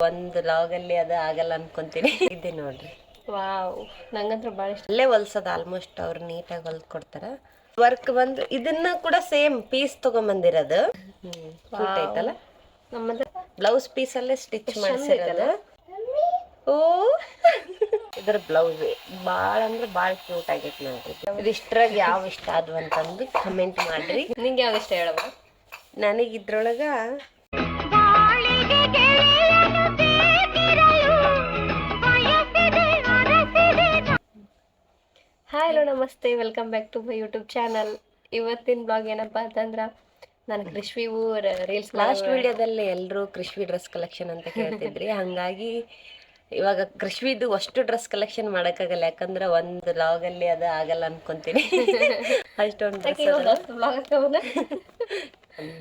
ಒಂದು ಲಾಗಲ್ಲಿ ಅದು ಆಗಲ್ಲ ಅನ್ಕೊಂತೀನಿ. ಇದೆ ನೋಡ್ರಿ. ವಾವ್, ನಂಗಂತ್ರ ಭಾಳ ಇಷ್ಟ. ಅಲ್ಲೇ ಹೊಲ್ಸೋದು ಆಲ್ಮೋಸ್ಟ್ ಅವ್ರು ನೀಟಾಗಿ ಹೊಲ್ದ್ ಕೊಡ್ತಾರ. ವರ್ಕ್ ಬಂದು ಇದನ್ನ ಕೂಡ ಸೇಮ್ ಪೀಸ್ ತಗೊಂಬಂದಿರೋದು. ಕ್ಯೂಟ್ ಐತಲ್ಲ. ನಮ್ಮದು ಬ್ಲೌಸ್ ಪೀಸ್ ಅಲ್ಲೇ ಸ್ಟಿಚ್ ಮಾಡಿಸಿರೋದು. ಓ ಇದ್ರ ಬ್ಲೌಸ್ ಬಾಳ ಅಂದ್ರೆ ಬಾಳ ಕ್ಯೂಟ್ ಆಗೈತಿ ನೋಡ್ರಿ. ಇದಿಷ್ಟ್ರಾಗ ಯಾವ ಇಷ್ಟ ಆದ್ವು ಅಂತಂದು ಕಮೆಂಟ್ ಮಾಡ್ರಿ. ನಿಂಗೆ ಯಾವ್ದು ಇಷ್ಟ ಹೇಳಮ್ಮ? ನನಗೆ ಇದ್ರೊಳಗ ಹಾಯ್ ಹಲೋ ನಮಸ್ತೆ, welcome back to my YouTube channel. ಇವತ್ತಿನ ಬ್ಲಾಗ್ ಏನಪ್ಪಾ ಅಂತಂದ್ರ, ನಾನು ಕೃಷ್ವಿವು ರೀಲ್ಸ್ ಲಾಸ್ಟ್ ವಿಡಿಯೋದಲ್ಲಿ ಎಲ್ಲರೂ ಕೃಷ್ವಿ ಡ್ರೆಸ್ ಕಲೆಕ್ಷನ್ ಅಂತ ಕೇಳ್ತಿದ್ರಿ. ಹಂಗಾಗಿ ಇವಾಗ ಕೃಷ್ವಿದು ಅಷ್ಟು ಡ್ರೆಸ್ ಕಲೆಕ್ಷನ್ ಮಾಡಕ್ಕಾಗಲ್ಲ, ಯಾಕಂದ್ರೆ ಒಂದು ಲಾಗಲ್ಲಿ ಅದು ಆಗಲ್ಲ ಅನ್ಕೊಂತೀನಿ. ಅಷ್ಟೊಂದು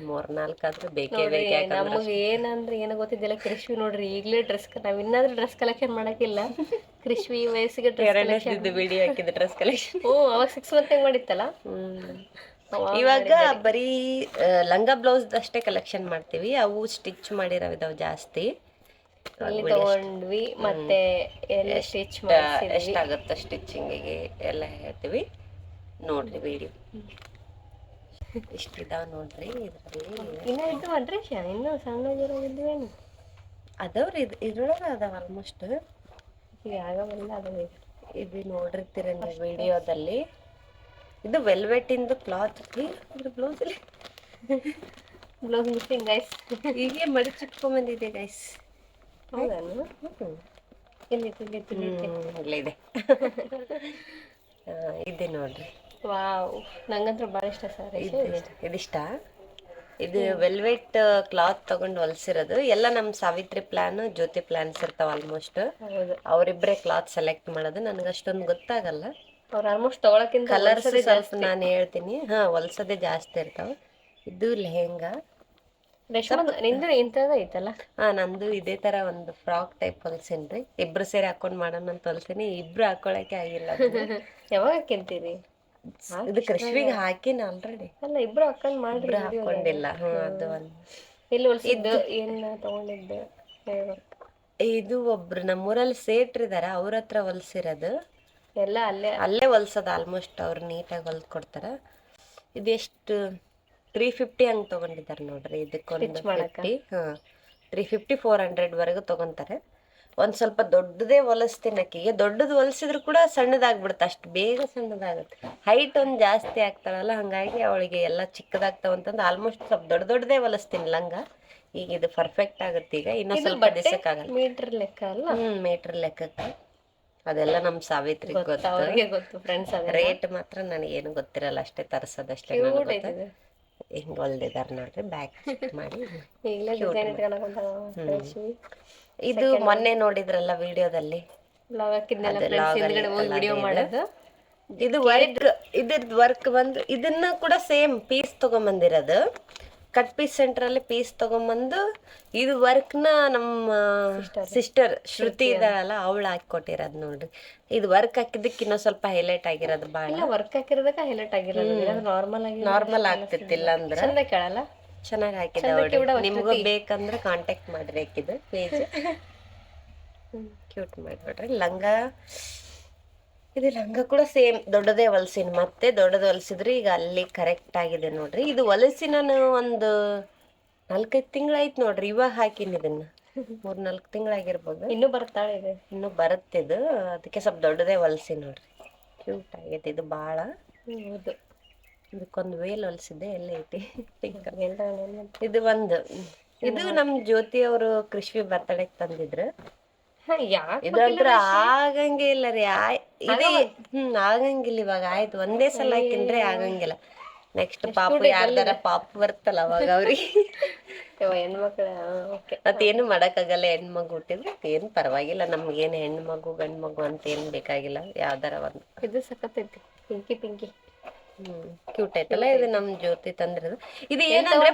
ಮೂರ್ನಾಲ್ಕಾದ್ರೂ ಬೇಕೇ ಬೇಕು. ನಮಗೆ ಏನಂದ್ರೆ ಏನು ಗೊತ್ತಿದ್ದಿಲ್ಲ. ಕೃಷ್ವಿ ನೋಡ್ರಿ ಈಗಲೇ ಡ್ರೆಸ್, ನಾವ್ ಇನ್ನಾದ್ರೂ ಡ್ರೆಸ್ ಕಲೆಕ್ಷನ್ ಮಾಡಕ್ಕಿಲ್ಲ. ಕೃಷ್ವಿ ವಯಸ್ಸಿಗೆ ವಿಡಿಯೋ ಹಾಕಿದ ಡ್ರೆಸ್ ಕಲೆಕ್ಷನ್ ಅವಾಗ 6 ಮಂತ್ ಮಾಡಿತ್ತಲ್ಲ. ಇವಾಗ ಬರೀ ಲಂಗ ಬ್ಲೌಸ್ ಅಷ್ಟೇ ಕಲೆಕ್ಷನ್ ಮಾಡ್ತೀವಿ. ಅವು ಸ್ಟಿಚ್ ಮಾಡಿರೋವಿದಾವ್ ಜಾಸ್ತಿ. ಅಲ್ಲಿ ತಗೊಂಡ್ವಿ, ಮತ್ತೆ ಎಲ್ಲ ಸ್ಟಿಚ್ ಎಷ್ಟಾಗುತ್ತೆ ಸ್ಟಿಚಿಂಗಿಗೆ ಎಲ್ಲ ಹೇಳ್ತೀವಿ. ನೋಡ್ರಿ ವಿಡಿಯೋ ಇಷ್ಟಿದಾವ ನೋಡ್ರಿ. ಇದರಲ್ಲಿ ಇನ್ನೂ ಇದ್ದವನ್ರಿ ಇನ್ನೂ ಸಣ್ಣಗಿರೋದಿದ್ವೇನು ಅದವ್ರಿ. ಇದ್ರೊಳಗೆ ಅದಾವ ಆಲ್ಮೋಸ್ಟ್. ಈಗ ಆಗವೆಲ್ಲ ಅದಾವ. ಇದು ನೋಡಿರ್ತೀರ ವಿಡಿಯೋದಲ್ಲಿ. ಇದು ವೆಲ್ವೆಟ್ ಇಂದು cloth. Blouse blouse missing guys. ಹೀಗೆ ಮಡಿಚಿಟ್ಕೊಂಡ್ಬಂದಿದೆ ಗೈಸ್. ಹೌದಾ? ಇದೆ ಇದೆ ನೋಡ್ರಿ. ವಾವ್, ನಂಗಂತ್ರ ಭಾಳ ಇಷ್ಟ ಸರ್. ಇದಿಷ್ಟ. ಇದು ವೆಲ್ವೆಟ್ ಕ್ಲಾತ್ ತಗೊಂಡು ಹೊಲ್ಸಿರೋದು. ಎಲ್ಲ ನಮ್ ಸಾವಿತ್ರಿ ಪ್ಲಾನ್, ಜ್ಯೋತಿ ಪ್ಲಾನ್ಸ್ ಇರ್ತಾವ ಆಲ್ಮೋಸ್ಟ್. ಅವರಿಬ್ಬರೇ ಕ್ಲಾತ್ ಸೆಲೆಕ್ಟ್ ಮಾಡೋದು. ನನಗೆ ಅಷ್ಟೊಂದು ಗೊತ್ತಾಗಲ್ಲ. ಅವ್ರು ಆಲ್ಮೋಸ್ಟ್ ತಗೊಳಕ್ಕಿಂತ ಕಲರ್ಸ್ ಸ್ವಲ್ಪ ನಾನು ಹೇಳ್ತೀನಿ. ಹೊಲ್ಸೋದೇ ಜಾಸ್ತಿ ಇರ್ತಾವ. ಇದು ಲೆಹೆಂಗಾ. ಇಂಥದ್ದು ಐತಲ್ಲ. ನಂದು ಇದೇ ತರ ಒಂದು ಫ್ರಾಕ್ ಟೈಪ್ ಹೊಲ್ಸೇನ್ರಿ. ಇಬ್ರು ಸೇರಿ ಹಾಕೊಂಡ್ ಮಾಡೋಣ ಅಂತ ಹೊಲ್ಸೀನಿ. ಇಬ್ರು ಹಾಕೊಳಕ್ಕೆ ಆಗಿಲ್ಲ. ಯಾವಾಗ ಹಾಕಿಂತೀರಿ? ಇದು ಕೃಷ್ವಿಗೆ ಹಾಕಿನ ಆಲ್ರೆಡಿ. ಅಲ್ಲ, ಇಬ್ರು ಹಾಕೊಂಡ್ ಮಾಡ್ರಿ. ಹಾಕೊಂಡಿಲ್ಲ. ಅದು ಒಂದು ಎಲ್ಲಿ ಹೊಲ್ಸಿದ್ದು, ಏನ್ ತಗೊಂಡಿದ್ದು? ಇದು ಒಬ್ರು ನಮ್ಮೂರಲ್ಲಿ ಸೇಟ್ರಿದಾರ, ಅವ್ರ ಹತ್ರ ಹೊಲ್ಸಿರೋದು. ಎಲ್ಲ ಅಲ್ಲೇ ಹೊಲ್ಸೋದು ಆಲ್ಮೋಸ್ಟ್ ಅವ್ರು ನೀಟಾಗಿ ಹೊಲ್ದ್ ಕೊಡ್ತಾರ. ಇದೆಷ್ಟು 350 ಹಂಗೆ ತಗೊಂಡಿದ್ದಾರೆ ನೋಡ್ರಿ. ಇದಕ್ಕೊಂದು 350 400 ವರೆಗೂ ತಗೊಂತಾರೆ. ಒಂದ್ ಸ್ವಲ್ಪ ದೊಡ್ಡದೇ ಹೊಲಿಸ್ತೀನಿ ಆಕಿಗೆ. ದೊಡ್ಡದು ಹೊಲಿಸಿದ್ರು ಕೂಡ ಸಣ್ಣದಾಗ್ಬಿಡುತ್ತೆ, ಅಷ್ಟು ಬೇಗ ಸಣ್ಣದಾಗುತ್ತೆ. ಹೈಟ್ ಒಂದ್ ಜಾಸ್ತಿ ಆಗ್ತಾಳಲ್ಲ, ಹಂಗಾಗಿ ಅವಳಿಗೆ ಎಲ್ಲ ಚಿಕ್ಕದಾಗ್ತಾವಂತಂದು ಆಲ್ಮೋಸ್ಟ್ ಸ್ವಲ್ಪ ದೊಡ್ಡದೇ ಹೊಲಿಸ್ತೀನಿ ಲಂಗ. ಈಗ ಇದು ಪರ್ಫೆಕ್ಟ್ ಆಗುತ್ತೆ. ಈಗ ಇನ್ನೂ ಸ್ವಲ್ಪ ದಿವಸಕ್ಕಾಗಲ್ಲ. ಮೀಟರ್ ಲೆಕ್ಕ ಅಲ್ಲ? ಮೀಟರ್ ಲೆಕ್ಕಕ್ಕೆ. ಅದೆಲ್ಲ ನಮ್ ಸಾವಿತ್ರಿ ಗೊತ್ತು. ಫ್ರೆಂಡ್ಸ್ ರೇಟ್ ಮಾತ್ರ ನನಗೇನು ಗೊತ್ತಿರಲ್ಲ, ಅಷ್ಟೇ ತರಿಸೋದಷ್ಟೇ. ಹಿಂಗ್ ಹೊಲ್ದಿದಾರ ನೋಡ್ರಿ. ಬ್ಯಾಕ್ ಮಾಡಿ ಇದು ಮೊನ್ನೆ ನೋಡಿದ್ರಲ್ಲ ವಿಡಿಯೋದಲ್ಲಿ. ಇದು ವರ್ಕ್, ಇದ್ರದ್ದು ವರ್ಕ್ ಬಂದು ಇದನ್ನ ಕೂಡ ಸೇಮ್ ಪೀಸ್ ತಗೊಂಬಂದಿರೋದು. ಕಟ್ ಪೀಸ್ ಸೆಂಟರ್ ಅಲ್ಲಿ ಪೀಸ್ ತಗೊಂಬಂದು ಇದು ವರ್ಕ್ ನ ನಮ್ಮ ಸಿಸ್ಟರ್ ಶ್ರುತಿ ಇದಾಳಲ್ಲ, ಅವಳು ಹಾಕೊಟ್ಟಿರೋದು ನೋಡ್ರಿ. ಇದು ವರ್ಕ್ ಹಾಕಿದ್ದಕ್ಕೆ ಇನ್ನೂ ಸ್ವಲ್ಪ ಹೈಲೈಟ್ ಆಗಿರೋದು. ಬಾಳ ವರ್ಕ್ ಹಾಕಿರೋದಕ್ಕೆ ಹೈಲೈಟ್ ಆಗಿರೋದು. ನಾರ್ಮಲ್ ಆಗ್ತಿತ್ತಿಲ್ಲ ಅಂದ್ರೆ ಚೆನ್ನಾಗಿ ಹಾಕಿದ. ನಿಮ್ಗೂ ಬೇಕಂದ್ರೆ ಕಾಂಟ್ಯಾಕ್ಟ್ ಮಾಡ್ರಿ. ಹಾಕಿದ ಪೇಜ್ ಕ್ಯೂಟ್ ಮಾಡ್ಬಿಡ್ರಿ. ಲಂಗ, ಇದು ಲಂಗ ಕೂಡ ಸೇಮ್ ದೊಡ್ಡದೇ ಹೊಲ್ಸಿನಿ. ಮತ್ತೆ ದೊಡ್ಡದು ಹೊಲ್ಸಿದ್ರಿ. ಈಗ ಅಲ್ಲಿ ಕರೆಕ್ಟ್ ಆಗಿದೆ ನೋಡ್ರಿ. ಇದು ಹೊಲಸಿ ನಾನು ಒಂದು 4-5 ತಿಂಗಳಾಯ್ತು ನೋಡ್ರಿ. ಇವಾಗ ಹಾಕಿನಿ ಇದನ್ನ. 3-4 ತಿಂಗಳಾಗಿರ್ಬೋದು. ಇನ್ನೂ ಬರ್ತಾಳೆ ಇದೆ. ಇನ್ನೂ ಬರುತ್ತಿದ್ದು, ಅದಕ್ಕೆ ಸ್ವಲ್ಪ ದೊಡ್ಡದೇ ಹೊಲ್ಸಿ ನೋಡ್ರಿ. ಕ್ಯೂಟ್ ಆಗೈತೆ ಇದು ಬಾಳ. ಇದಕ್ಕೊಂದು ವೇಲ್ ಹೊಲ್ಸಿದ್ದೆ. ಎಲ್ಲ ಐತಿ ಇದು ಒಂದು. ಇದು ನಮ್ ಜ್ಯೋತಿ ಅವರು ಕೃಷ್ವಿ ಬರ್ತಡೆಗೆ ತಂದಿದ್ರು. ಇದಂತ್ರ ಆಗಂಗೆ ಇಲ್ಲ ರೀ. ಆಗಂಗಿಲ್ಲ. ಇವಾಗ ಆಯ್ತು, ಒಂದೇ ಸಲ ಹಾಕಿನ್ರಿ ಆಗಂಗಿಲ್ಲ. ನೆಕ್ಸ್ಟ್ ಪಾಪು ಯಾರ್ದಾರ ಪಾಪು ಬರ್ತಲ್ಲ ಅವಾಗ ಅವ್ರಿಗೆ ಹೆಣ್ಮಕ್ಳ ಮತ್ತೇನು ಮಾಡಕ್ಕಾಗಲ್ಲ. ಹೆಣ್ಮಗು ಹುಟ್ಟಿದ್ರೆ ಏನು ಪರವಾಗಿಲ್ಲ. ನಮ್ಗೇನು ಹೆಣ್ಮಗು ಗಂಡ್ ಮಗು ಅಂತ ಏನ್ ಬೇಕಾಗಿಲ್ಲ. ಯಾವ್ದಾರ ಒಂದು. ಇದು ಸಖತ್ತೈತಿ. ಪಿಂಕಿ ಕ್ಯೂಟ್ ಐತಲ್ಲ. ಇದು ನಮ್ ಜ್ಯೋತಿ ತಂದಿರೋದು. ಇದು ಏನಂದ್ರೆ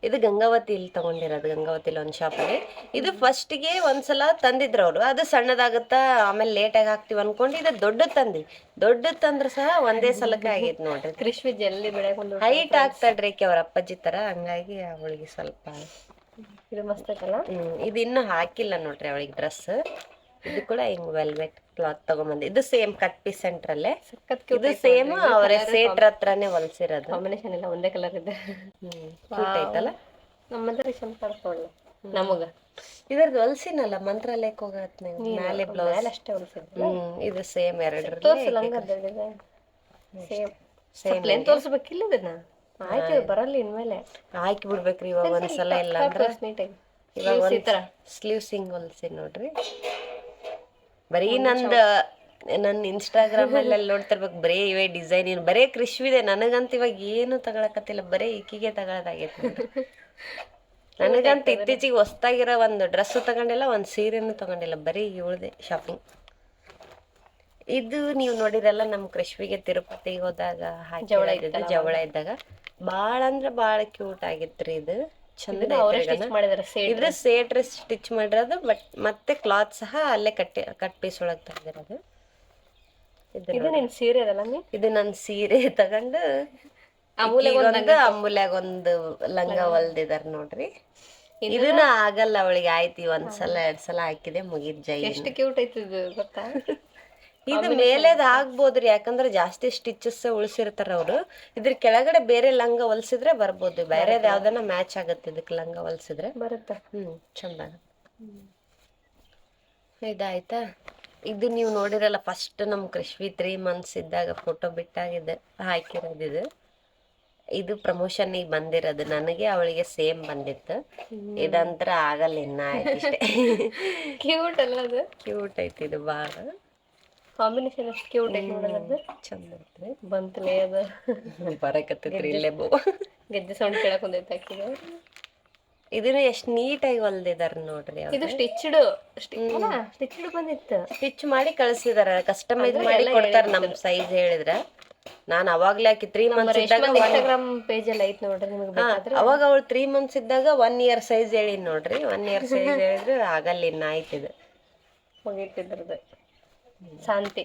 ಇದು ಗಂಗಾವತಿ ಇಲ್ಲಿ ತಗೊಂಡಿರೋದು. ಗಂಗಾವತಿಲಿ ಒಂದು ಶಾಪಲ್ಲಿ. ಇದು ಫಸ್ಟ್ಗೆ ಒಂದ್ಸಲ ತಂದಿದ್ರು ಅವ್ರು. ಅದು ಸಣ್ಣದಾಗುತ್ತಾ, ಆಮೇಲೆ ಲೇಟಾಗಿ ಹಾಕ್ತಿವಿ ಅನ್ಕೊಂಡು ಇದು ದೊಡ್ಡದ್ ತಂದ್ರೆ ಸಹ ಒಂದೇ ಸಲಕ್ಕೆ ಆಗೈತೆ ನೋಡ್ರಿ. ಕೃಷ್ವಿ ಜಲ್ದಿ ಬೆಳೆ ಹೈಟ್ ಆಗ್ತಾಳ್ರಿ ಅವ್ರ ಅಪ್ಪಾಜಿ ತರ. ಹಂಗಾಗಿ ಅವಳಿಗೆ ಸ್ವಲ್ಪ ಇದು ಮಸ್ತ್ ಐತಲ್ಲ. ಇದು ಇನ್ನೂ ಹಾಕಿಲ್ಲ ನೋಡ್ರಿ ಅವಳಿಗೆ ಡ್ರೆಸ್. ಇದು ಕೂಡ ಹಿಂಗ್ ವೆಲ್ವೆಟ್ ಕ್ಲಾತ್ ತಗೊಂಬಂದಿ. ಇದು ಸೇಮ್ ಕಟ್ ಪೀಸ್ ಸೆಂಟ್ರಲ್ಲೇ. ಇದು ಸೇಮ್ ಅವರೇ ಸೇಟ್ರ ಹತ್ರನೇ ಹೊಲ್ಸಿರೋದು. ಕಾಂಬಿನೇಷನ್ ಎಲ್ಲ ಒಂದೇ ಕಲರ್ ಇದೆ. ಕ್ಯೂಟ್ ಐತಲ್ಲ. ನಮ್ಮಂದ್ರೆ ರಿಸೆಂಟ್ ಕಳ್ಕೊಳ್ಳಿ ನಮಗ. ಇದ್ರದ್ದು ಹೊಲ್ಸಿನಲ್ಲ ಮಂತ್ರಾಲಯಕ್ಕೆ ಹೋಗತ್ ಮೇಲೆ ಬ್ಲೌಸ್ ಅಷ್ಟೇ ಹೊಲ್ಸಿದ್ರು. ಇದು ಸೇಮ್ ಎರಡರಲ್ಲಿ ತೋರ್ಸಲ್ಲ ಸೇಮ್ ಪ್ಲೇನ್ ತೋರ್ಸ್ಬೇಕಿಲ್ಲ ಇದನ್ನ. ಆಯ್ತು ಬರಲ್ಲ ಇನ್ಮೇಲೆ ಹಾಕಿ ಬಿಡ್ಬೇಕ್ರಿ ಇವಾಗ ಒಂದ್ಸಲ. ಇಲ್ಲ ಅಂದ್ರೆ ನೀಟಾಗಿ ಇವಾಗ ಸ್ಲೀವ್ಸ್ ಹಿಂಗ್ ಹೊಲ್ಸಿ ನೋಡ್ರಿ. ಬರೀ ನನ್ನ ಇನ್ಸ್ಟಾಗ್ರಾಮ್ ಅಲ್ಲಿ ನೋಡ್ತಿರ್ಬೇಕು ಬರೀ ಇವೇ ಡಿಸೈನ್. ಏನು ಬರೇ ಕೃಷ್ವಿದೆ. ನನಗಂತ ಇವಾಗ ಏನು ತಗೊಳಕತ್ತಿಲ್ಲ, ಬರೀ ಈಕಿಗೆ ತಗೊಳದಾಗೈತೆ ನೋಡ್ರಿ. ನನಗಂತ ಇತ್ತೀಚಿಗೆ ಹೊಸ್ತಾಗಿರೋ ಒಂದು ಡ್ರೆಸ್ ತಗೊಂಡಿಲ್ಲ, ಒಂದು ಸೀರೆನೂ ತಗೊಂಡಿಲ್ಲ, ಬರೀ ಇವಳದೆ ಶಾಪಿಂಗ್. ಇದು ನೀವು ನೋಡಿರಲ್ಲ ನಮ್ಮ ಕೃಷ್ವಿಗೆ ತಿರುಪತಿಗೆ ಹೋದಾಗ ಹಾಕಿ ಜವಳ ಇದ್ದಾಗ ಬಾಳ ಅಂದ್ರೆ ಬಾಳ ಕ್ಯೂಟ್ ಆಗಿತ್ರಿ. ಇದು ಚಂದ ಇದ್ರ ಸೇಟ್ರಿ ಸ್ಟಿಚ್ ಮಾಡಿರೋದು. ಬಟ್ ಮತ್ತೆ ಕ್ಲಾತ್ ಸಹ ಅಲ್ಲೇ ಕಟ್ ಪೀಸ್ ಒಳಗೆ ತೆಗ್ದಿರೋದು. ಇದು ನನ್ನ ಸೀರೆ ತಗೊಂಡು ಅಮೂಲ್ಯಾಗ ಒಂದು ಲಂಗ ಹೊಲ್ದಿದಾರ ನೋಡ್ರಿ. ಇದನ್ನ ಆಗಲ್ಲ ಅವಳಿಗೆ. ಆಯ್ತು ಒಂದ್ಸಲ 2 ಸಲ ಹಾಕಿದೆ ಮುಗಿದ್ ಜೈ. ಎಷ್ಟು ಕ್ಯೂಟ್ ಐತಿದ್ ಗೊತ್ತಾ. ಇದು ಮೇಲೆದ್ ಆಗ್ಬೋದ್ರಿ, ಯಾಕಂದ್ರೆ ಜಾಸ್ತಿ ಸ್ಟಿಚಸ್ ಉಳಿಸಿರ್ತಾರ ಅವ್ರು. ಇದ್ರ ಕೆಳಗಡೆ ಬೇರೆ ಲಂಗ ಹೊಲ್ಸಿದ್ರೆ ಬರ್ಬೋದು. ಬೇರೆದ್ ಯಾವ್ದನ ಮ್ಯಾಚ್ ಆಗತ್ತೆ ಇದಕ್ಕೆ ಲಂಗ ಹೊಲ್ಸಿದ್ರೆ ಬರುತ್ತೆ. ಚಂದ. ಇದಾಯ್ತಾ. ಇದು ನೀವು ನೋಡಿರಲ್ಲ ಫಸ್ಟ್ ನಮ್ ಕೃಷ್ವಿ 3 months ಇದ್ದಾಗ ಫೋಟೋ ಬಿಟ್ಟಾಗಿದೆ ಹಾಕಿರೋದಿದು. ಇದು ಪ್ರಮೋಷನ್ ಈಗ ಬಂದಿರೋದು. ನನಗೆ ಅವಳಿಗೆ ಸೇಮ್ ಬಂದಿತ್ತು. ಇದಂತ್ರ ಆಗಲ್ಲ ಇನ್ನ. ಆಯ್ತು ಇಷ್ಟೇ. ಕ್ಯೂಟ್ ಅಲ್ಲ ಅದು. ಕ್ಯೂಟ್ ಐತಿ ಇದು ಬಾಳ. ಕಾಂಬಿನೇಷನ್ ಎಷ್ಟು ಕ್ಯೂಟ್ ಐತಿ ನೋಡೋದು. ಚಂದ ಐತ್ರಿ. ಬಂತಲೇ ಅದು ಬರಕತ್ತೈತ್ರಿ ಇಲ್ಲೇ ಗೆಜ್ಜೆ ಸೌಂಡ್ ಕೇಳಕ್ ಒಂದೈತೆ ಹಾಕಿದೆ. ಇದನ್ನ ಎಷ್ಟು ನೀಟಾಗಿ ಹೊಲ್ದಿದಾರ ನೋಡ್ರಿ. ಇದು ಸ್ಟಿಚ್ಡ್ ಬಂದಿತ್ತು. ಸ್ಟಿಚ್ ಮಾಡಿ ಕಳ್ಸಿದಾರ. ಕಸ್ಟಮೈಸ್ ಮಾಡಿ ಕೊಡ್ತಾರ ನಮ್ ಸೈಜ್ ಹೇಳಿದ್ರ. ನಾನ್ ಅವಾಗ್ಲೇ ಹಾಕಿ 3 months ಇದ್ದಾಗ ಇನ್ಸ್ಟಾಗ್ರಾಮ್ ಪೇಜ್ ಅಲ್ಲಿ ಐತ್ ನೋಡ್ರಿ ನಿಮಗೆ ಬೇಕಾದ್ರೆ. ಅವಾಗ ಅವಳು 3 months ಇದ್ದಾಗ 1 year ಸೈಜ್ ಹೇಳಿ ನೋಡ್ರಿ. 1 year ಸೈಜ್ ಹೇಳಿದ್ರೆ ಆಗಲ್ಲ ಇನ್ನ. ಆಯ್ತಿದೆ ಮುಗಿತಿದ್ರದ್ದು ಶಾಂತಿ.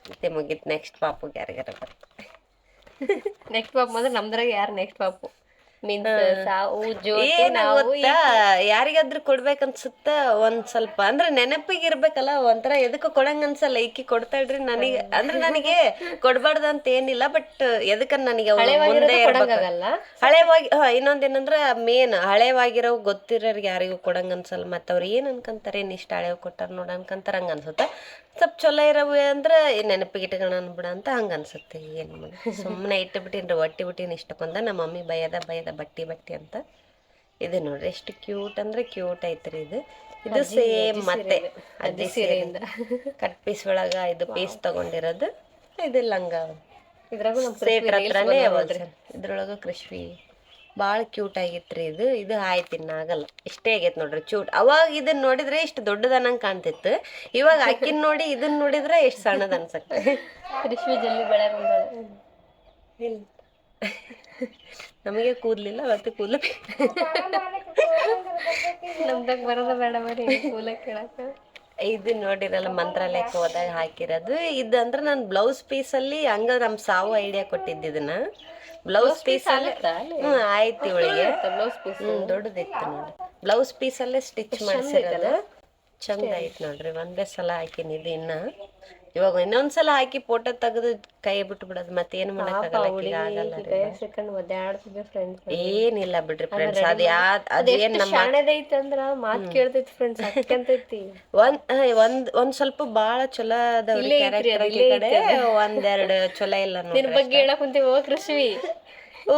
ಮತ್ತೆ ಮುಗಿತ್. ನೆಕ್ಸ್ಟ್ ಪಾಪುಗೆ ಯಾರಿಗಾರ ಬರ್ತದೆ. ನೆಕ್ಸ್ಟ್ ಪಾಪು ಅಂದ್ರೆ ನಮ್ದ್ರಾಗ ಯಾರು ನೆಕ್ಸ್ಟ್ ಪಾಪು ಯಾರಿಗಾದ್ರೂ ಕೊಡ್ಬೇಕನ್ಸುತ್ತ. ಒಂದ್ ಸ್ವಲ್ಪ ಅಂದ್ರೆ ನೆನಪಿಗೆ ಇರ್ಬೇಕಲ್ಲ. ಒಂಥರ ಎದಕ್ಕೂ ಕೊಡಂಗ ಅನ್ಸಲ್ಲ. ಈಕಿ ಕೊಡ್ತಾಳ್ರಿ ನನಗೆ ಅಂದ್ರೆ ನನಗೆ ಕೊಡ್ಬಾರ್ದು ಅಂತ ಏನಿಲ್ಲ. ಬಟ್ ಎದಕ್ಕ ನನಗೆ ಮುಂದೆ ಹಳೇವಾಗಿ ಇನ್ನೊಂದೇನಂದ್ರ ಮೇನ್ ಹಳೇವಾಗಿರೋ ಗೊತ್ತಿರೋರ್ಗೆ ಯಾರಿಗೂ ಕೊಡಂಗ ಅನ್ಸಲ್ಲ. ಮತ್ತ ಅವ್ರು ಏನ್ ಅನ್ಕಂತಾರೆ, ಏನ್ ಇಷ್ಟ ಹಳೇವ್ ಕೊಟ್ಟಾರ ನೋಡ ಅನ್ಕಂತಾರ. ಹಂಗ ಅನ್ಸುತ್ತ. ಸ್ವಲ್ಪ ಚೊಲೋ ಇರವೆ ಅಂದ್ರೆ ನೆನಪಿಗೆ ಇಟ್ಕೋಣ ಅನ್ಬಿಡ ಅಂತ ಹಂಗ ಅನ್ಸುತ್ತೆ. ಏನ್ ಸುಮ್ಮನೆ ಇಟ್ಟು ಬಿಟ್ಟಿನ್ರಿ ಒಟ್ಟಿ ಬಿಟ್ಟಿನ ಇಷ್ಟಕ್ಕೊಂದ. ನಮ್ಮ ಮಮ್ಮಿ ಬಯ್ಯದ ಬಟ್ಟಿ ಅಂತ. ಇದು ನೋಡ್ರಿ ಎಷ್ಟು ಕ್ಯೂಟ್ ಅಂದ್ರೆ ಕ್ಯೂಟ್ ಐತ್ರಿ ಇದು. ಇದು ಸೇಮ್ ಮತ್ತೆ ಅದೇ ಸೀರೆಯಿಂದ ಕಟ್ ಪೀಸ್ ಒಳಗ ಇದು ಪೀಸ್ ತಗೊಂಡಿರೋದು. ಇದು ಲಂಗ ಸೇಟ್ರ ಹತ್ರನೇ. ಇದ್ರೊಳಗ ಕೃಷ್ವಿ ಭಾಳ ಕ್ಯೂಟ್ ಆಗಿತ್ರಿ ಇದು. ಇದು ಆಯ್ತು ಇನ್ನ ಆಗಲ್ಲ. ಇಷ್ಟೇ ಆಗೈತೆ ನೋಡ್ರಿ ಕ್ಯೂಟ್. ಅವಾಗ ಇದನ್ನ ನೋಡಿದ್ರೆ ಇಷ್ಟು ದೊಡ್ಡದನ್ನಂಗೆ ಕಾಣ್ತಿತ್ತು. ಇವಾಗ ಅಕ್ಕಿನ ನೋಡಿ ಇದನ್ನ ನೋಡಿದ್ರೆ ಎಷ್ಟು ಸಣ್ಣದ ಅನ್ಸತ್ತೆ. ಕೃಷ್ವಿ ಜಲ್ದಿ ಬೆಳೆ ಬಂದಾಳೆ. ಇಲ್ಲ ನಮಗೆ ಕೂದ್ಲಿಲ್ಲ ಮತ್ತೆ ಕೂದಲು ನಮ್ದಾಗ ಬರೋದ ಬೇಡ ಬರೀ ಕೂಲ ಕೇಳಕ. ಇದು ನೋಡಿರಲ್ಲ ಮಂತ್ರಾಲಯಕ್ಕೆ ಹೋದಾಗ ಹಾಕಿರೋದು. ಇದು ಅಂದ್ರೆ ನಾನು ಬ್ಲೌಸ್ ಪೀಸಲ್ಲಿ ಹಂಗ ನಮ್ ಸಾವು ಐಡಿಯಾ ಕೊಟ್ಟಿದ್ದು ಇದನ್ನ. ಬ್ಲೌಸ್ ಪೀಸ್ ಅಲ್ಲಿ ಆಯ್ತು ಇವಳಿಗೆ. ದೊಡ್ಡದಿತ್ತು ನೋಡಿ. ಬ್ಲೌಸ್ ಪೀಸ್ ಅಲ್ಲೇ ಸ್ಟಿಚ್ ಮಾಡಿಸಿರೋದು. ಚಂದ ಐತ್ ನೋಡ್ರಿ. ಒಂದೇ ಸಲ ಹಾಕಿನಿ ಇದು. ಇನ್ನ ಇವಾಗ ಇನ್ನೊಂದ್ಸಲ ಹಾಕಿ ಫೋಟೋ ತೆಗೆದು ಕೈ ಬಿಟ್ಟು ಬಿಡೋದು. ಮತ್ತೆ ಏನು ಮಾಡಕ್ಕಾಗಲ್ಲ. ಏನಿಲ್ಲ ಬಿಡ್ರಿ ಫ್ರೆಂಡ್ಸ್. ಅದೇನ್ ಒಂದ್ ಸ್ವಲ್ಪ ಬಾಳ ಚಲೋ ಅದಾವ್ರಿ ಕ್ಯಾರೆಕ್ಟರ್ ಕಡೆ. ಒಂದೆರಡು ಚಲೋ ಇಲ್ಲ ನೋಡಿ. ಬಗ್ಗೆ ಹೇಳಕ್ ಕುಂತೀವಿ ಕೃಷ್ವಿ. ಓ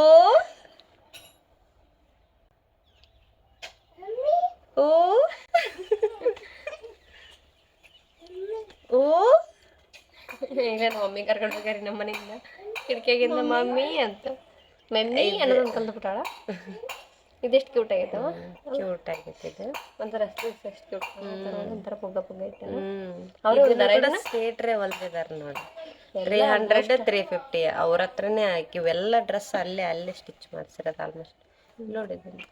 ಓ ಓ ಈಗ ನಮ್ಮ ಮಮ್ಮಿ ಕರ್ಕೊಂಡು ಹೋಗ್ಯಾರಿ ನಮ್ಮ ಮನೆಯಿಂದ. ಕಿಟಕಿಯಾಗಿಂದ ಮಮ್ಮಿ ಅಂತ ಮಮ್ಮಿ ಅನ್ನೋದನ್ನ ಕಲ್ತ್ಬಿಟ್ಟಾಳ. ಇದೆಷ್ಟು ಕ್ಯೂಟ್ ಆಗೈತೆ. ಕ್ಯೂಟ್ ಆಗೈತೆ ಇದು. ಒಂಥರ ಎಷ್ಟು ಕ್ಯೂಟ್. ಒಂಥರ ಪುಗ್ಗ ಐತೆ. ಸ್ಟೇಟ್ರೇ ಹೊಲ್ದಿದಾರ ನೋಡಿ. 300 350 ಅವ್ರ ಹತ್ರನೇ ಹಾಕಿ ಇವೆಲ್ಲ ಡ್ರೆಸ್ ಅಲ್ಲೇ ಸ್ಟಿಚ್ ಮಾಡ್ಸಿರೋದು ಆಲ್ಮೋಸ್ಟ್. ನೋಡಿದ್ದೀನಿ.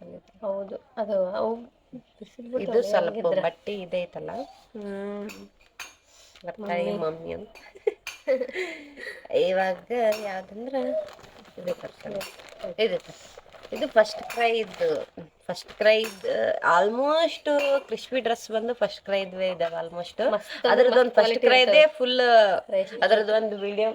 ಹೌದು ಅದು ಅವು ಇದು ಸ್ವಲ್ಪ ಬಟ್ಟೆ ಇದೈತಲ್ಲ. ಬರ್ತಾಳೆ ಮಮ್ಮಿ ಅಂತ. ಇವಾಗ ಯಾವ್ದಂದ್ರ ಇದು ಬರ್ತಾಳೆ. ಇದು ಇದು first CRY almost crispy dress ಬಂದು ಫಸ್ಟ್ ಕ್ರೈ ಇದಾವೆ ಆಲ್ಮೋಸ್ಟ್. ಅದ್ರದ್ದೊಂದು ಫಸ್ಟ್ ಕ್ರೈ ಇದೆ ಫುಲ್. ಅದ್ರದ್ದು ಒಂದು ವಿಡಿಯೋ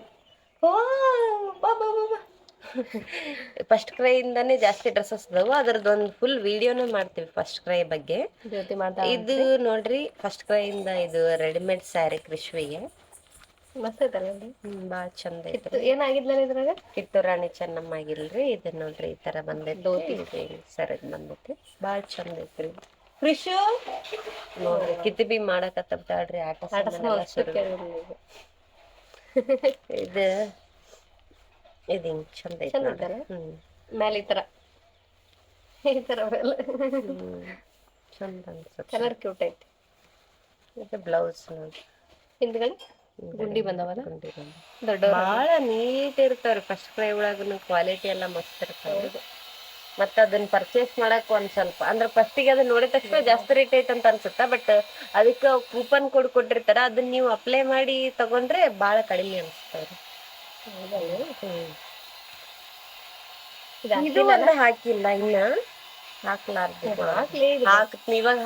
ಫಸ್ಟ್ ಕ್ರೈ ಇಂದಾನೆ ಜಾಸ್ತಿ ಡ್ರೆಸ್ಸಸ್ ಇದಾವು. ಅದ್ರದ್ದು ಒಂದು ಫುಲ್ ವಿಡಿಯೋನೇ ಮಾಡ್ತೀವಿ ಫಸ್ಟ್ ಕ್ರೈ ಬಗ್ಗೆ. ಇದು ನೋಡ್ರಿ ಫಸ್ಟ್ ಕ್ರೈ ಇಂದ ಇದು ರೆಡಿಮೇಡ್ ಸ್ಯಾರಿ ಕ್ರಿಶ್ವಿಗೆ ಮಸ್ತ್ ಐತಲ್ಲ ಇದು. ಭಾಳ ಚಂದ ಐತ್ರಿ. ಏನಾಗಿದ್ಲ ಇದ್ರಾಗ ಕಿತ್ತೂರು ರಾಣಿ ಚೆನ್ನಮ್ಮ ಆಗಿಲ್ರಿ. ಇದು ನೋಡ್ರಿ ಈ ತರ ಬಂದೈತಿ ಸರದ್ ಬಂದೈತಿ. ಭಾಳ ಚಂದ ಐತ್ರಿ. ಕೃಷು ನೋಡ್ರಿ ಕಿತ್ತಿಬಿ ಮಾಡಕತ್ತಾಡ್ರಿ ಆಟ ಇದು ಇದು ಹಿಂಗ್ ಚಂದ ಐತಿ ನೋಡ್ರಿ. ಮೇಲೆ ಈ ತರ ಚಂದ ಅನ್ಸುತ್ತೆ. ಕಲರ್ ಕ್ಯೂಟ್ ಐತಿ. ಇದು ಬ್ಲೌಸ್ ನೋಡ್ರಿ ಹಿಂದ್ಗಡೆ ಗುಂಡಿ ಬಂದವಲ್ಲ ದೊಡ್ಡ ಭಾಳ ನೀಟ್ ಇರ್ತಾವ್ರಿ. ಫಸ್ಟ್ ಕ್ರೈ ಒಳಗನು ಕ್ವಾಲಿಟಿ ಎಲ್ಲ ಮಸ್ತ್ ಇರ್ತಾವ. ಮತ್ತ ಅದನ್ನ ಪರ್ಚೇಸ್ ಮಾಡಕ್ ಒಂದ್ ಸ್ವಲ್ಪ ಅಂದ್ರೆ ಫಸ್ಟಿಗೆ ಅದನ್ನ ನೋಡಿದ ತಕ್ಷಣ ಜಾಸ್ತಿ ರೇಟ್ ಐತೆ ಅಂತ ಅನ್ಸುತ್ತ. ಬಟ್ ಅದಕ್ಕೆ ಕೂಪನ್ ಕೋಡ್ ಕೊಟ್ಟಿರ್ತಾರ. ಅದನ್ನ ನೀವು ಅಪ್ಲೈ ಮಾಡಿ ತಗೊಂಡ್ರೆ ಭಾಳ ಕಡಿಮೆ ಅನ್ಸ್ತಾವ್ರಿ. ಇದು ಒಂದು ಹಾಕಿಲ್ಲ ಇನ್ನ ಹಾಕ್ಲಾರ್ದು ಇವಾಗ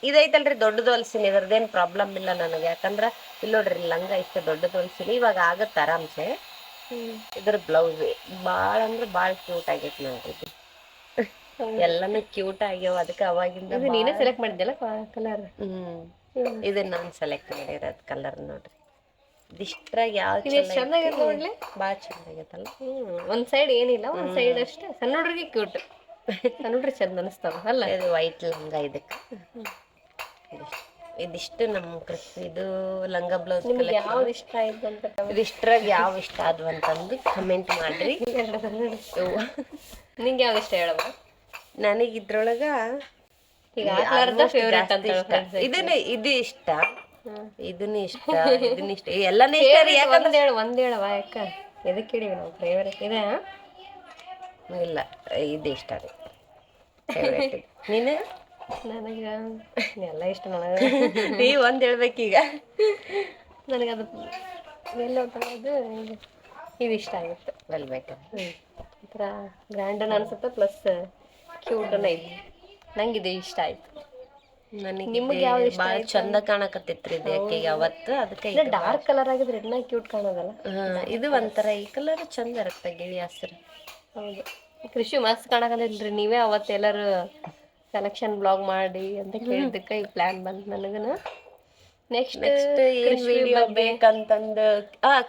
ಇದೈತಲ್ರಿ ದೊಡ್ಡದು ಹೊಲ್ಸಿನಿ. ಇದ್ರದ್ದೇನ್ ಪ್ರಾಬ್ಲಮ್ ಇಲ್ಲ ನನಗೆ. ಯಾಕಂದ್ರ ಇಲ್ಲಿ ನೋಡ್ರಿ ಲಂಗ ಇಷ್ಟ ದೊಡ್ಡದು ಹೊಲ್ಸಿನಿ. ಇವಾಗ ಆಗತ್ತ ಆರಾಮ್ಸೆ. ಇದ್ರ ಬ್ಲೌಸ್ ಬಾಳ ಅಂದ್ರ ಬಾಳ ಕ್ಯೂಟ್ ಆಗೈತಿ ನೋಡ್ರಿ. ಎಲ್ಲಾನು ಕ್ಯೂಟ್ ಆಗ್ಯಾವ. ಅದಕ್ಕೆ ಅವಾಗಿಂದ ನೀನೇ ಸೆಲೆಕ್ಟ್ ಮಾಡಿದ್ದೆಲ್ಲ ಕಲರ್. ಇದನ್ನ ನಾನ್ ಸೆಲೆಕ್ಟ್ ಮಾಡಿರೋದ್ ಕಲರ್ ನೋಡ್ರಿ. ಇದಿಷ್ಟ್ರಾಗ ಯಾವ ಚೆನ್ನಾಗೈತೆ ನೋಡ್ಲಿ. ಬಾಳ ಚಂದ ಆಗೈತಲ್ಲ. ಒಂದ್ ಸೈಡ್ ಏನಿಲ್ಲ, ಒಂದ್ ಸೈಡ್ ಅಷ್ಟೇ. ಸಣ್ಣ ಹುಡ್ರಿಗೆ ಕ್ಯೂಟ್, ಸಣ್ಣ ಹುಡ್ರಿ ಚಂದ ಅನಿಸ್ತಾವ ಅಲ್ಲ. ಇದು ವೈಟ್ ಲಂಗ ಇದಕ್ಕೆ. ಇದಿಷ್ಟು ನಮ್ ಇದು ಲಂಗ ಬ್ಲೌಸ್ ಯಾವ್ದು ಇಷ್ಟ ಆಯ್ತು ಅಂತ ಇದಿಷ್ಟ್ರಾಗ ಯಾವ ಇಷ್ಟ ಆದ್ವು ಅಂತಂದು ಕಮೆಂಟ್ ಮಾಡ್ರಿ. ನಿಂಗೆ ಯಾವ್ದು ಇಷ್ಟ ಹೇಳವ? ನನಗೆ ಇದ್ರೊಳಗ ಇದನ್ನ ಇದು ಇಷ್ಟ, ಇದನ್ನ ಇಷ್ಟ, ಇದನ್ನ ಇಷ್ಟ, ಎಲ್ಲಾನು ಇಷ್ಟ ರೀ. ಯಾಕಂದ್ರೆ ಒಂದ್ ಹೇಳವ ಯಾಕ ಎದಕ್ಕೆ ಹೇಳಿವಿ ನಾವು ಫೇವರೇಟ್ ಇದೆ. ಇಲ್ಲ ಇದು ಇಷ್ಟ ರೀ ಫೇವರೇಟ್. ನೀನು? ನನಗ ಎಲ್ಲ ಇಷ್ಟ. ನನಗೆ ನೀ ಒಂದ್ ಹೇಳ್ಬೇಕೀಗ. ನನಗದು ಎಲ್ಲ ಅದು ಇದು ಇಷ್ಟ ಆಗಿತ್ತು. ವೆಲ್ವೆಟ್ ಒಂಥರ ಗ್ರ್ಯಾಂಡನ್ ಅನ್ಸುತ್ತೆ, ಪ್ಲಸ್ ಕ್ಯೂಟನ್ ಐತಿ. ನಂಗೆ ಇದು ಇಷ್ಟ ಆಯ್ತು. ನನಗೆ ನಿಮ್ಗೆ ಯಾವ್ದು ಇಷ್ಟ? ಭಾಳ ಚಂದ ಕಾಣಕತ್ತಿತ್ರಿ ಇದು ಯಾಕೆಗೆ ಅವತ್ತು. ಅದಕ್ಕೆ ಡಾರ್ಕ್ ಕಲರ್ ಆಗಿದ್ರೆ ಇನ್ನ ಕ್ಯೂಟ್ ಕಾಣೋದಲ್ಲ. ಇದು ಒಂಥರ ಈ ಕಲರ್ ಚಂದ ಇರುತ್ತೆ ಗಿಳಿ ಹಸಿರು. ಹೌದು, ಕೃಷಿ ಮಸ್ತ್ ಕಾಣಕತ್ತಿಲ್ರಿ. ನೀವೇ ಅವತ್ತು ಎಲ್ಲರೂ ಕಲೆಕ್ಷನ್ ಬ್ಲಾಗ್ ಮಾಡಿ ಅಂತ ಕೇಳಿದ್ದಕ್ಕೆ ಈ ಪ್ಲಾನ್ ಬಂತು ನನಗನ. ನೆಕ್ಸ್ಟ್ ಏನ್ ವಿಡಿಯೋ ಬೇಕಂತಂದು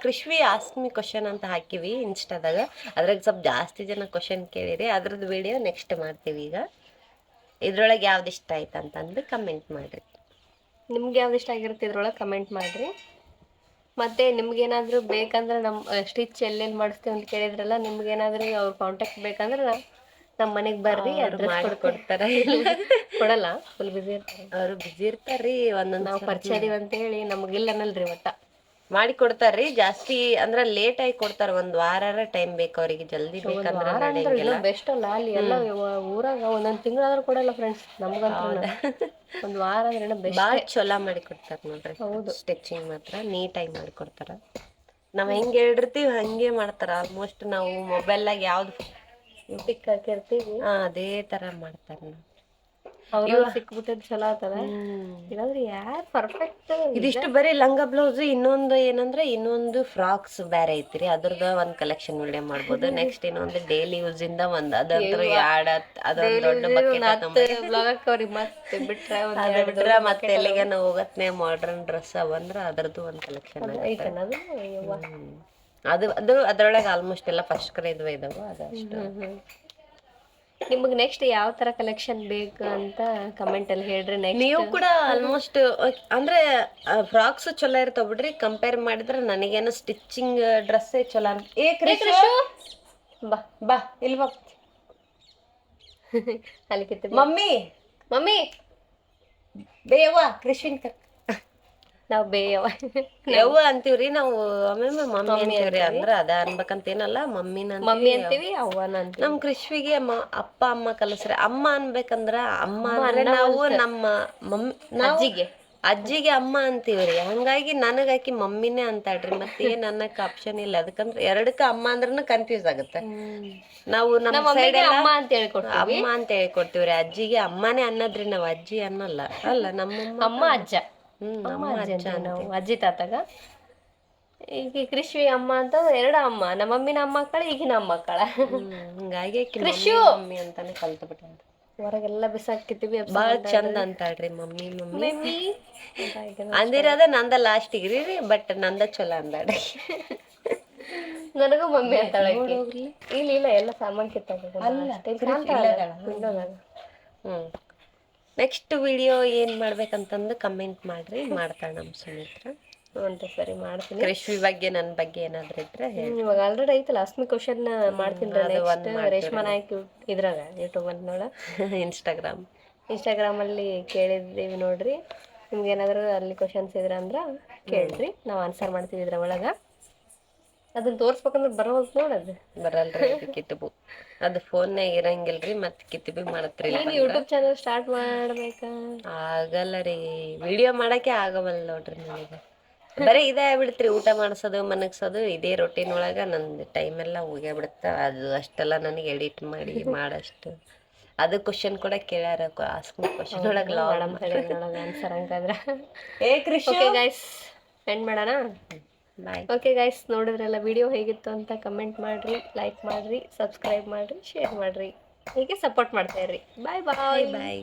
ಕೃಷ್ವಿ ಆಸ್ಮಿ ಕ್ವಶನ್ ಅಂತ ಹಾಕಿವಿ ಇನ್ಸ್ಟಾದಾಗ. ಅದ್ರಾಗ ಸ್ವಲ್ಪ ಜಾಸ್ತಿ ಜನ ಕ್ವಶನ್ ಕೇಳಿರಿ. ಅದ್ರದ್ದು ವಿಡಿಯೋ ನೆಕ್ಸ್ಟ್ ಮಾಡ್ತೀವಿ. ಈಗ ಇದ್ರೊಳಗೆ ಯಾವ್ದು ಇಷ್ಟ ಆಯ್ತು ಅಂತಂದು ಕಮೆಂಟ್ ಮಾಡ್ರಿ. ನಿಮ್ಗೆ ಯಾವ್ದು ಇಷ್ಟ ಆಗಿರುತ್ತೆ ಇದ್ರೊಳಗೆ ಕಮೆಂಟ್ ಮಾಡ್ರಿ. ಮತ್ತೆ ನಿಮ್ಗೇನಾದ್ರೂ ಬೇಕಂದ್ರೆ ನಮ್ಮ ಸ್ಟಿಚ್ ಎಲ್ಲೆಲ್ಲಿ ಮಾಡಿಸ್ತೀವಿ ಅಂತ ಕೇಳಿದ್ರಲ್ಲ, ನಿಮ್ಗೇನಾದ್ರೂ ಅವ್ರ ಕಾಂಟ್ಯಾಕ್ಟ್ ಬೇಕಂದ್ರೆ ನಮ್ಮ ಮನೆಗೆ ಬರ್ರಿ, ಅಡ್ರೆಸ್ ಕೊಡ್ತಾರ. ಕೊಡಲ್ಲ, ಫುಲ್ ಬಿಸಿ ಇರ್ತಾರೆ ಅವರು. ಬಿಸಿ ಇರ್ತಾರ್ರಿ. ಒಂದೊಂದು ನಾವು ಪರಿಚಯ ಇದೀವಿ ಅಂತ ಹೇಳಿ ನಮಗಿಲ್ಲ ಅನ್ನಲ್ರಿ. ಒಟ್ಟ ಮಾಡಿ ಕೊಡ್ತಾರ್ರಿ. ಜಾಸ್ತಿ ಅಂದ್ರ ಲೇಟ್ ಆಗಿ ಕೊಡ್ತಾರ. ಒಂದ್ ವಾರ ಟೈಮ್ ಬೇಕು ಅವ್ರಿಗೆ. ಜಲ್ದಿ ಬೇಕಂದ್ರ ಬೆಸ್ಟ್ ಅಲ್ಲ. ಅಲ್ಲಿ ಎಲ್ಲ ಊರಾಗ ಒಂದೊಂದ್ ತಿಂಗಳಾದ್ರೂ ಕೊಡಲ್ಲ ಫ್ರೆಂಡ್ಸ್. ನಮ್ಗಂತ ಒಂದ್ ವಾರ ಅಂದ್ರೆ ಬಾಳ ಚೊಲೋ ಮಾಡಿ ಕೊಡ್ತಾರ ನೋಡ್ರಿ. ಹೌದು, ಸ್ಟಿಚಿಂಗ್ ಮಾತ್ರ ನೀಟಾಗಿ ಮಾಡಿ ಕೊಡ್ತಾರ. ನಾವ್ ಹೆಂಗ್ ಹೇಳಿರ್ತೀವಿ ಹಂಗೆ ಮಾಡ್ತಾರ. ಆಲ್ಮೋಸ್ಟ್ ನಾವು ಮೊಬೈಲ್ನಾಗ ಯಾವ್ದು ಪಿಕ್ ಹಾಕಿರ್ತೀವಿ ಅದೇ ತರ ಮಾಡ್ತಾರ. ಅವ್ರು ಸಿಕ್ಬಿಟ್ಟದ್ ಚಲೋ ಆತದ. ಇಲ್ಲಾಂದ್ರೆ ಯಾರು ಪರ್ಫೆಕ್ಟ್. ಇದಿಷ್ಟು ಬರೀ ಲಂಗ ಬ್ಲೌಸ್. ಇನ್ನೊಂದು ಏನಂದ್ರೆ ಇನ್ನೊಂದು ಫ್ರಾಕ್ಸ್ ಬೇರೆ ಐತ್ರಿ. ಅದ್ರದ ಒಂದ್ ಕಲೆಕ್ಷನ್ ವಿಡಿಯೋ ಮಾಡ್ಬೋದು. ನೆಕ್ಸ್ಟ್ ಇನ್ನೊಂದು ಡೈಲಿ ಯೂಸ್ ಇಂದ ಒಂದ್ ಅದಂತ್ರ ಅದೊಂದ್ ದೊಡ್ಡ ಬಿಟ್ರ ಮತ್ತೆ ಎಲ್ಲಿಗನ ಹೋಗತ್ನೆ ಮಾಡರ್ನ್ ಡ್ರೆಸ್ ಅವಂದ್ರ ಅದ್ರದ್ದು ಒಂದ್ ಕಲೆಕ್ಷನ್ ಅದು ಅದ್ರೊಳಗೆ ಆಲ್ಮೋಸ್ಟ್ ಎಲ್ಲ ಫಸ್ಟ್ ಕ್ರೈದು ಇದಾವ. ಅದಷ್ಟು ನಿಮಗೆ ನೆಕ್ಸ್ಟ್ ಯಾವ ತರ ಕಲೆಕ್ಷನ್ ಬೇಕು ಅಂತ ಕಮೆಂಟ್ ಅಲ್ಲಿ ಹೇಳ್ರಿ. ನೀವು ಕೂಡ ಆಲ್ಮೋಸ್ಟ್ ಅಂದ್ರೆ ಫ್ರಾಕ್ಸ್ ಚಲೋ ಇರ್ತಾವ ಬಿಡ್ರಿ. ಕಂಪೇರ್ ಮಾಡಿದ್ರೆ ನನಗೇನು ಸ್ಟಿಚಿಂಗ್ ಡ್ರೆಸ್ ಚಲೋ. ಬಾ ಬಾ ಇಲ್ಲಿ ಬಾ ಅಲ್ಲಿ ಮಮ್ಮಿ ಮಮ್ಮಿ ಬೇಯವ್ವ ಕೃಷ್ಣ ನಾವ್ ಬೇಯವ್ವ ಯವ್ವ ಅಂತೀವ್ರಿ ನಾವು. ಒಮ್ಮೆ ಮಮ್ಮಿ ಅಂತೀವ್ರಿ. ಅಂದ್ರ ಅದ ಅನ್ಬೇಕಂತೇನಲ್ಲ, ಮಮ್ಮಿನ ಮಮ್ಮಿ ಅಂತೀವಿ, ಅವ್ವನ ಅಂತೀವಿ. ನಮ್ ಕೃಷ್ವಿಗೆ ಅಪ್ಪ ಅಮ್ಮ ಕಲಸ್ರಿ. ಅಮ್ಮ ಅನ್ಬೇಕಂದ್ರ ಅಮ್ಮ ಅಂದ್ರೆ ನಾವು ನಮ್ಮ ಅಜ್ಜಿಗೆ ಅಜ್ಜಿಗೆ ಅಮ್ಮ ಅಂತೀವ್ರಿ, ಹಂಗಾಗಿ ನನಗ್ ಆಕಿ ಮಮ್ಮಿನೇ ಅಂತಾಳ್ರಿ. ಮತ್ತೆ ಏನ್ ಅನ್ನಕ್ ಆಪ್ಷನ್ ಇಲ್ಲ, ಅದಕ್ಕಂದ್ರೆ ಎರಡಕ್ಕ ಅಮ್ಮ ಅಂದ್ರೂ ಕನ್ಫ್ಯೂಸ್ ಆಗುತ್ತೆ. ನಾವು ನಮ್ಮ ಸೈಡ್ ಎಲ್ಲ ಅಮ್ಮ ಅಂತ ಹೇಳ್ಕೊಡ್ತೀವಿ. ಅಮ್ಮ ಅಂತ ಹೇಳ್ಕೊಡ್ತೀವ್ರಿ, ಅಜ್ಜಿಗೆ ಅಮ್ಮನೇ ಅನ್ನದ್ರಿ, ನಾವ್ ಅಜ್ಜಿ ಅನ್ನಲ್ಲ. ಅಲ್ಲ ನಮ್ಮಮ್ಮ ಅಮ್ಮ ಅಜ್ಜ, ಅಮ್ಮ ಅಜ್ಜ ಅಜ್ಜ ಅಂತೀವಿ ನಾವು, ಅಂತೀವಿ. ಅಜ್ಜಿ ತಾತಗ. ಈಗ ಕೃಷಿ ಅಮ್ಮ ಅಂತ ಎರಡು ಅಮ್ಮ, ನಮ್ಮ ಮಮ್ಮಿನ ಅಮ್ಮ ಮಕ್ಕಳ, ಈಗಿನ ಅಮ್ಮ ಮಕ್ಕಳ. ಹಿಂಗಾಗಿ ಆಕಿ ಕೃಷಿ ಮಮ್ಮಿ ಅಂತಾನೆ ಕಲ್ತು ಬಿಟ್ಟ. ಹೊರಗೆಲ್ಲ ಬಿಸಾಕಿರ್ತೀವಿ, ಬಾಳ ಚಂದ ಅಂತಾಳ್ರಿ ಮಮ್ಮಿ ಮಮ್ಮಿ ಮಮ್ಮಿ ಅಂದಿರೋದ ನಂದ ಲಾಸ್ಟಿಗೆ ರೀ, ಬಟ್ ನಂದ ಚಲೋ ಅಂದಾಳ್ರಿ. ನನಗೂ ಮಮ್ಮಿ ಅಂತಾಳೆ. ಇಲ್ಲ ಇಲ್ಲ, ಎಲ್ಲ ಸಾಮಾನ್ ನೆಕ್ಸ್ಟ್ ವಿಡಿಯೋ ಏನ್ ಮಾಡ್ಬೇಕಂತಂದು ಕಮೆಂಟ್ ಮಾಡ್ರಿ, ಮಾಡ್ತಾಳ ನಮ್ ಸುಮಿತ್ರ. ಅಂತ ಸರಿ ಮಾಡ್ತೀನಿ. ಕೃಷಿ ಬಗ್ಗೆ ನನ್ ಬಗ್ಗೆ ಏನಾದ್ರು ಇದ್ರೆ ಹೇಳಿ. ಇವಾಗ ಆಲ್ರೆಡಿ ಐತಲ್ಲ ಅಸ್ಮಿ ಕ್ವಶನ್ ಮಾಡ್ತೀನಿ. ರೇಷ್ಮಾ ನಾಯ್ಕ ಇದ್ರಾಗ ಯೂಟ್ಯೂಬ್ ಅಂತ ನೋಡ, ಇನ್ಸ್ಟಾಗ್ರಾಮ್ ಅಲ್ಲಿ ಕೇಳಿದ್ದೀವಿ ನೋಡ್ರಿ. ನಿಮ್ಗೆ ಏನಾದ್ರು ಅಲ್ಲಿ ಕ್ವಶನ್ಸ್ ಇದ್ರ ಅಂದ್ರ ಕೇಳ್ರಿ, ನಾವ್ ಆನ್ಸರ್ ಮಾಡ್ತೀವಿ ಇದ್ರ ಒಳಗ. ಅದನ್ನ ತೋರ್ಸ್ಬೇಕಂದ್ರೆ ಬರೋವಾಗ ನೋಡೋದು ಬರಲ್ರಿ, ಕಿತ್ತಬು ಅದು ಫೋನ್ನಾಗ ಇರಂಗಿಲ್ರಿ, ಮತ್ ಕಿತ್ತಬಿ ಮಾಡತ್ರಿ. ಯೂಟ್ಯೂಬ್ ಚಾನಲ್ ಸ್ಟಾರ್ಟ್ ಮಾಡ್ಬೇಕಾ? ಆಗಲ್ಲ ರೀ, ವಿಡಿಯೋ ಮಾಡಕ್ಕೆ ಆಗವಲ್ಲ ನೋಡ್ರಿ ನನಗೆ. ಬರೀ ಇದೇ ಆಗ್ಬಿಡ್ತ್ರಿ, ಊಟ ಮಾಡ್ಸೋದು ಮನಗ್ಸೋದು ಇದೇ ರೊಟೀನ್ ಒಳಗ ನಂದು ಟೈಮ್ ಎಲ್ಲ ಹೋಗೇ ಬಿಡುತ್ತ. ಅದು ಅಷ್ಟೆಲ್ಲ ನನಗೆ ಎಡಿಟ್ ಮಾಡಿ ಮಾಡಷ್ಟು. ಅದು ಕ್ವಶನ್ ಕೂಡ ಕೇಳ್ಯಾರ, ಕ್ವಶನ್ ಒಳಗೆ ಆನ್ಸರ್ ಹಂಗಾದ್ರೆ. ಏ ಕೃಷಿ ಗೈಸ್ ಎಂಡ್ ಮಾಡೋಣ. ಬಾಯ್. ಓಕೆ ಗೈಸ್, ನೋಡಿದ್ರಲ್ಲ ವಿಡಿಯೋ ಹೇಗಿತ್ತು ಅಂತ ಕಮೆಂಟ್ ಮಾಡ್ರಿ, ಲೈಕ್ ಮಾಡ್ರಿ, ಸಬ್ಸ್ಕ್ರೈಬ್ ಮಾಡ್ರಿ, ಶೇರ್ ಮಾಡ್ರಿ, ಹೀಗೆ ಸಪೋರ್ಟ್ ಮಾಡ್ತಾ ಇರ್ರಿ. ಬಾಯ್ ಬಾಯ್ ಬಾಯ್.